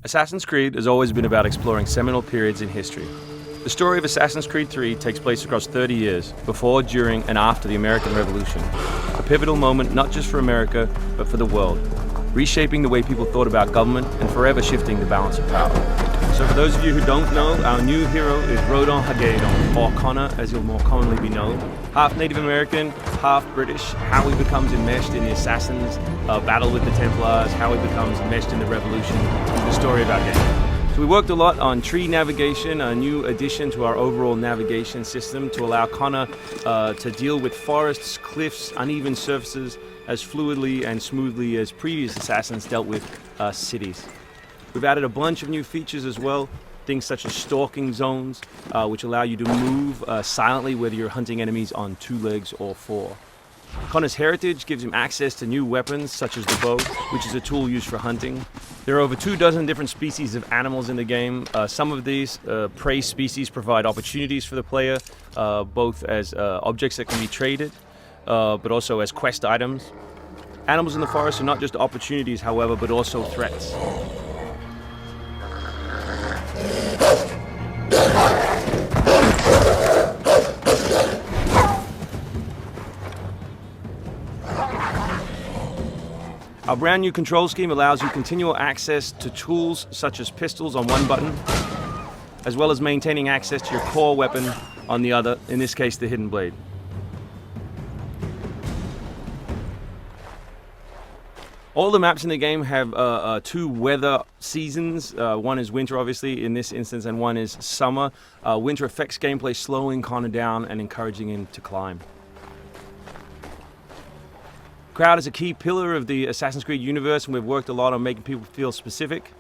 Assassin's Creed has always been about exploring seminal periods in history. The story of Assassin's Creed 3 takes place across 30 years, before, during, and after the American Revolution. A pivotal moment not just for America, but for the world, reshaping the way people thought about government and forever shifting the balance of power. So for those of you who don't know, our new hero is Rodon Hagedon, or Connor as he'll more commonly be known. Half Native American, half British, how he becomes enmeshed in the Assassins' battle with the Templars, how he becomes enmeshed in the Revolution, is the story of our game. So we worked a lot on tree navigation, a new addition to our overall navigation system to allow Connor to deal with forests, cliffs, uneven surfaces as fluidly and smoothly as previous Assassins dealt with cities. We've added a bunch of new features as well, things such as stalking zones, which allow you to move silently whether you're hunting enemies on 2 legs or 4. Connor's heritage gives him access to new weapons such as the bow, which is a tool used for hunting. There are over 24 different species of animals in the game. Some of these prey species provide opportunities for the player, both as objects that can be traded, but also as quest items. Animals in the forest are not just opportunities, however, but also threats. Our brand new control scheme allows you continual access to tools such as pistols on one button, as well as maintaining access to your core weapon on the other, in this case the hidden blade. All the maps in the game have 2 weather seasons. One is winter, obviously, in this instance, and one is summer. Winter affects gameplay, slowing Connor down and encouraging him to climb. Crowd is a key pillar of the Assassin's Creed universe, and we've worked a lot on making people feel specific.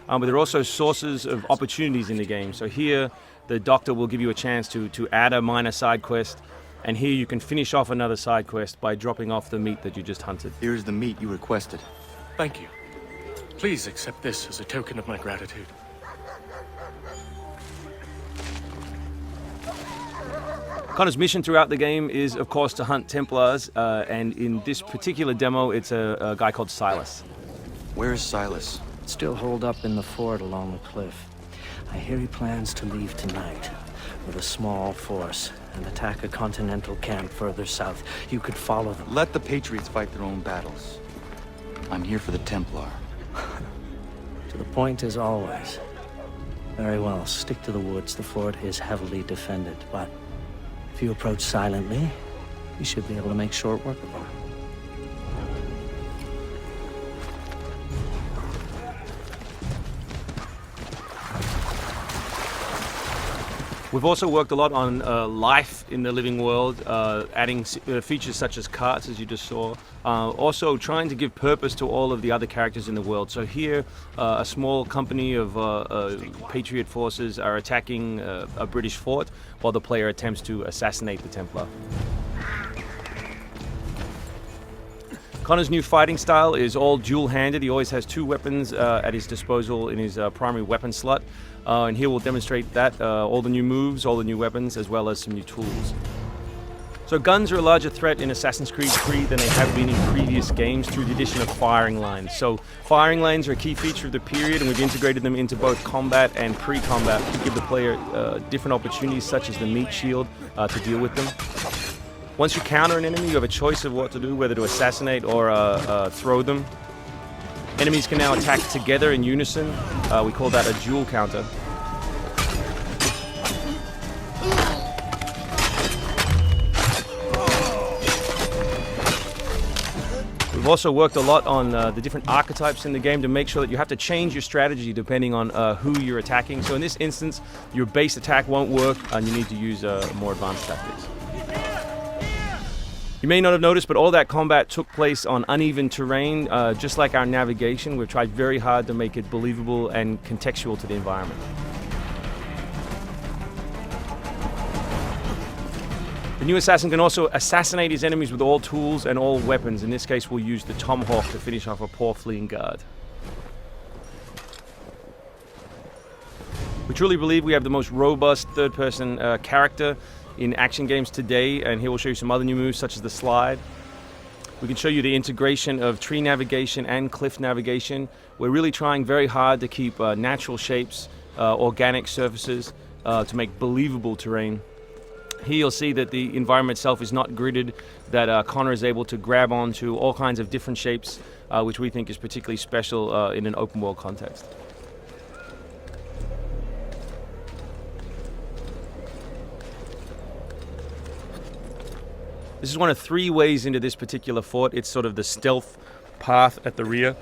But there are also sources of opportunities in the game. So here, the doctor will give you a chance to add a minor side quest, and here you can finish off another side quest by dropping off the meat that you just hunted. Here's the meat you requested. Thank you. Please accept this as a token of my gratitude. Connor's mission throughout the game is, of course, to hunt Templars, and in this particular demo, it's a guy called Silas. Where is Silas? Still holed up in the fort along the cliff. I hear he plans to leave tonight with a small force and attack a continental camp further south. You could follow them. Let the Patriots fight their own battles. I'm here for the Templar. To the point as always. Very well, stick to the woods. The fort is heavily defended, but if you approach silently, you should be able to make short work of them. We've also worked a lot on life in the living world, adding features such as carts, as you just saw. Also trying to give purpose to all of the other characters in the world. So here, a small company of Patriot forces are attacking a British fort while the player attempts to assassinate the Templar. Connor's new fighting style is all dual-handed. He always has 2 weapons at his disposal in his primary weapon slot. And here we'll demonstrate that, all the new moves, all the new weapons, as well as some new tools. So guns are a larger threat in Assassin's Creed 3 than they have been in previous games through the addition of firing lines. So firing lanes are a key feature of the period, and we've integrated them into both combat and pre-combat to give the player different opportunities, such as the meat shield, to deal with them. Once you counter an enemy, you have a choice of what to do, whether to assassinate or throw them. Enemies can now attack together in unison. We call that a dual counter. We've also worked a lot on the different archetypes in the game to make sure that you have to change your strategy depending on who you're attacking. So in this instance, your base attack won't work and you need to use more advanced tactics. You may not have noticed, but all that combat took place on uneven terrain. Just like our navigation, we've tried very hard to make it believable and contextual to the environment. The new assassin can also assassinate his enemies with all tools and all weapons. In this case, we'll use the tomahawk to finish off a poor fleeing guard. We truly believe we have the most robust third-person character in action games today, and here we'll show you some other new moves such as the slide. We can show you the integration of tree navigation and cliff navigation. We're really trying very hard to keep natural shapes, organic surfaces, to make believable terrain. Here you'll see that the environment itself is not gridded, that Connor is able to grab onto all kinds of different shapes, which we think is particularly special in an open world context. This is one of 3 ways into this particular fort. It's sort of the stealth path at the rear.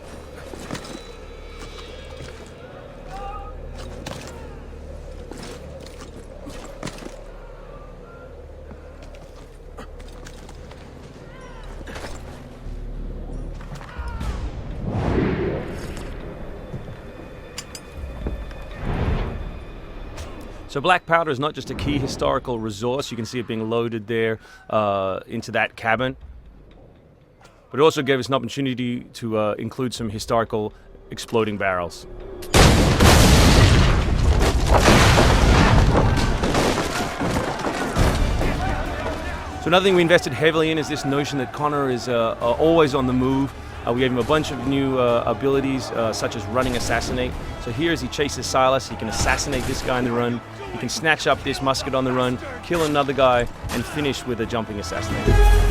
So black powder is not just a key historical resource. You can see it being loaded there into that cabin. But it also gave us an opportunity to include some historical exploding barrels. So another thing we invested heavily in is this notion that Connor is always on the move. We gave him a bunch of new abilities, such as running assassinate. So here as he chases Silas, he can assassinate this guy on the run. He can snatch up this musket on the run, kill another guy, and finish with a jumping assassinate.